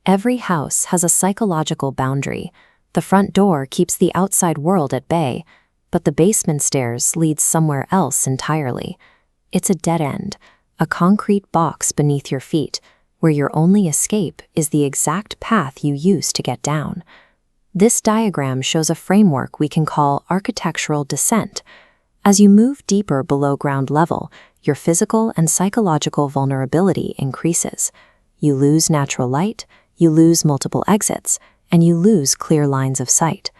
Every house has a psychological boundary. The front door keeps the outside world at bay, but the basement stairs lead somewhere else entirely. It's a dead end, a concrete box beneath your feet, where your only escape is the exact path you use to get down. This diagram shows a framework we can call architectural descent. As you move deeper below ground level, your physical and psychological vulnerability increases. You lose natural light, you lose multiple exits, and you lose clear lines of sight.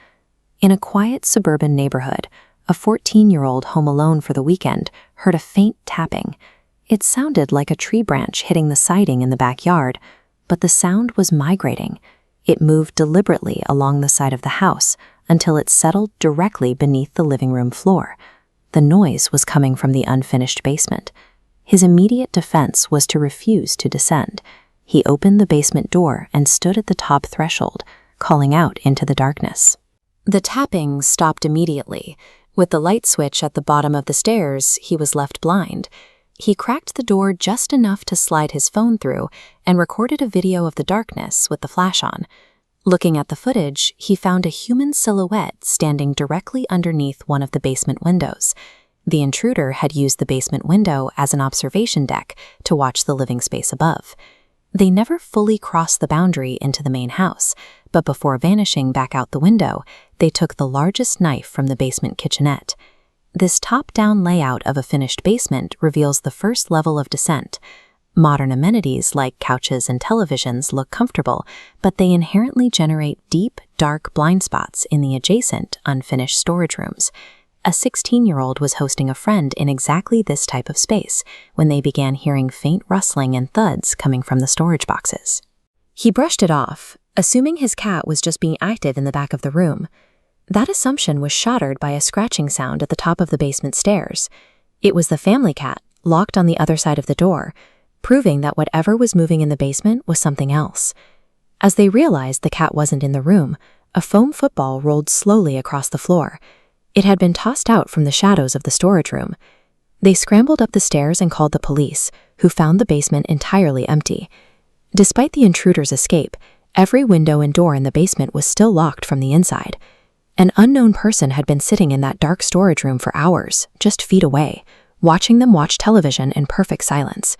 In a quiet suburban neighborhood, a 14-year-old home alone for the weekend heard a faint tapping. It sounded like a tree branch hitting the siding in the backyard, but the sound was migrating. It moved deliberately along the side of the house until it settled directly beneath the living room floor. The noise was coming from the unfinished basement. His immediate defense was to refuse to descend. He opened the basement door and stood at the top threshold, calling out into the darkness. The tapping stopped immediately. With the light switch at the bottom of the stairs, he was left blind. He cracked the door just enough to slide his phone through and recorded a video of the darkness with the flash on. Looking at the footage, he found a human silhouette standing directly underneath one of the basement windows. The intruder had used the basement window as an observation deck to watch the living space above. They never fully crossed the boundary into the main house, but before vanishing back out the window, they took the largest knife from the basement kitchenette. This top-down layout of a finished basement reveals the first level of descent. Modern amenities like couches and televisions look comfortable, but they inherently generate deep, dark blind spots in the adjacent, unfinished storage rooms. A 16-year-old was hosting a friend in exactly this type of space when they began hearing faint rustling and thuds coming from the storage boxes. He brushed it off, assuming his cat was just being active in the back of the room. That assumption was shattered by a scratching sound at the top of the basement stairs. It was the family cat, locked on the other side of the door, proving that whatever was moving in the basement was something else. As they realized the cat wasn't in the room, a foam football rolled slowly across the floor. It had been tossed out from the shadows of the storage room. They scrambled up the stairs and called the police, who found the basement entirely empty. Despite the intruder's escape, every window and door in the basement was still locked from the inside. An unknown person had been sitting in that dark storage room for hours, just feet away, watching them watch television in perfect silence.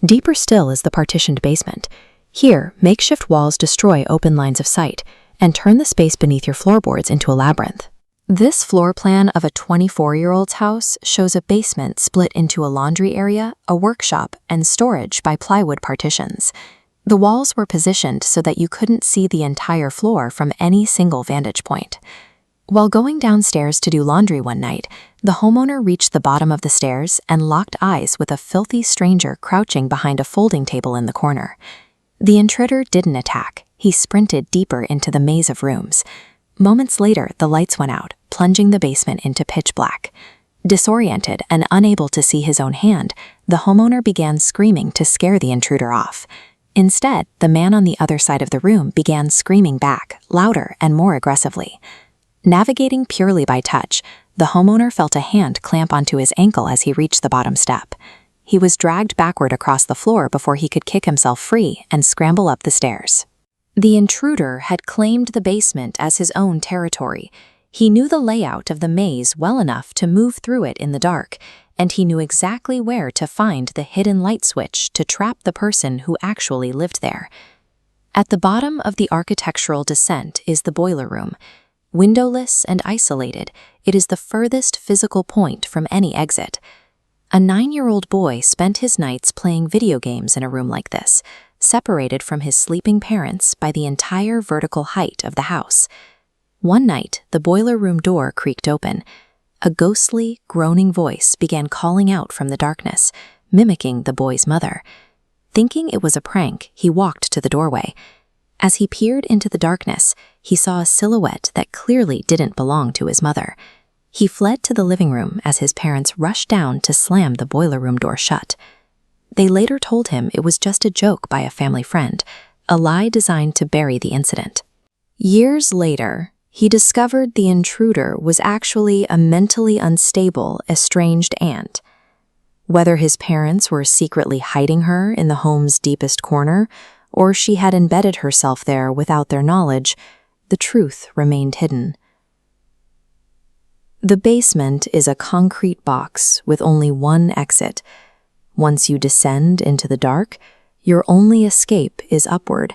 Deeper still is the partitioned basement. Here, makeshift walls destroy open lines of sight and turn the space beneath your floorboards into a labyrinth. This floor plan of a 24-year-old's house shows a basement split into a laundry area, a workshop, and storage by plywood partitions. The walls were positioned so that you couldn't see the entire floor from any single vantage point. While going downstairs to do laundry one night, the homeowner reached the bottom of the stairs and locked eyes with a filthy stranger crouching behind a folding table in the corner. The intruder didn't attack. He sprinted deeper into the maze of rooms. Moments later, the lights went out, plunging the basement into pitch black. Disoriented and unable to see his own hand, the homeowner began screaming to scare the intruder off. Instead, the man on the other side of the room began screaming back, louder and more aggressively. Navigating purely by touch, the homeowner felt a hand clamp onto his ankle as he reached the bottom step. He was dragged backward across the floor before he could kick himself free and scramble up the stairs. The intruder had claimed the basement as his own territory. He knew the layout of the maze well enough to move through it in the dark, and he knew exactly where to find the hidden light switch to trap the person who actually lived there. At the bottom of the architectural descent is the boiler room. Windowless and isolated, it is the furthest physical point from any exit. A 9-year-old boy spent his nights playing video games in a room like this, separated from his sleeping parents by the entire vertical height of the house. One night, the boiler room door creaked open. A ghostly, groaning voice began calling out from the darkness, mimicking the boy's mother. Thinking it was a prank, he walked to the doorway. As he peered into the darkness, he saw a silhouette that clearly didn't belong to his mother. He fled to the living room as his parents rushed down to slam the boiler room door shut. They later told him it was just a joke by a family friend, a lie designed to bury the incident. Years later, he discovered the intruder was actually a mentally unstable, estranged aunt. Whether his parents were secretly hiding her in the home's deepest corner, or she had embedded herself there without their knowledge, the truth remained hidden. The basement is a concrete box with only one exit. Once you descend into the dark, your only escape is upward,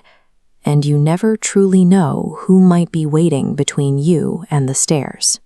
and you never truly know who might be waiting between you and the stairs.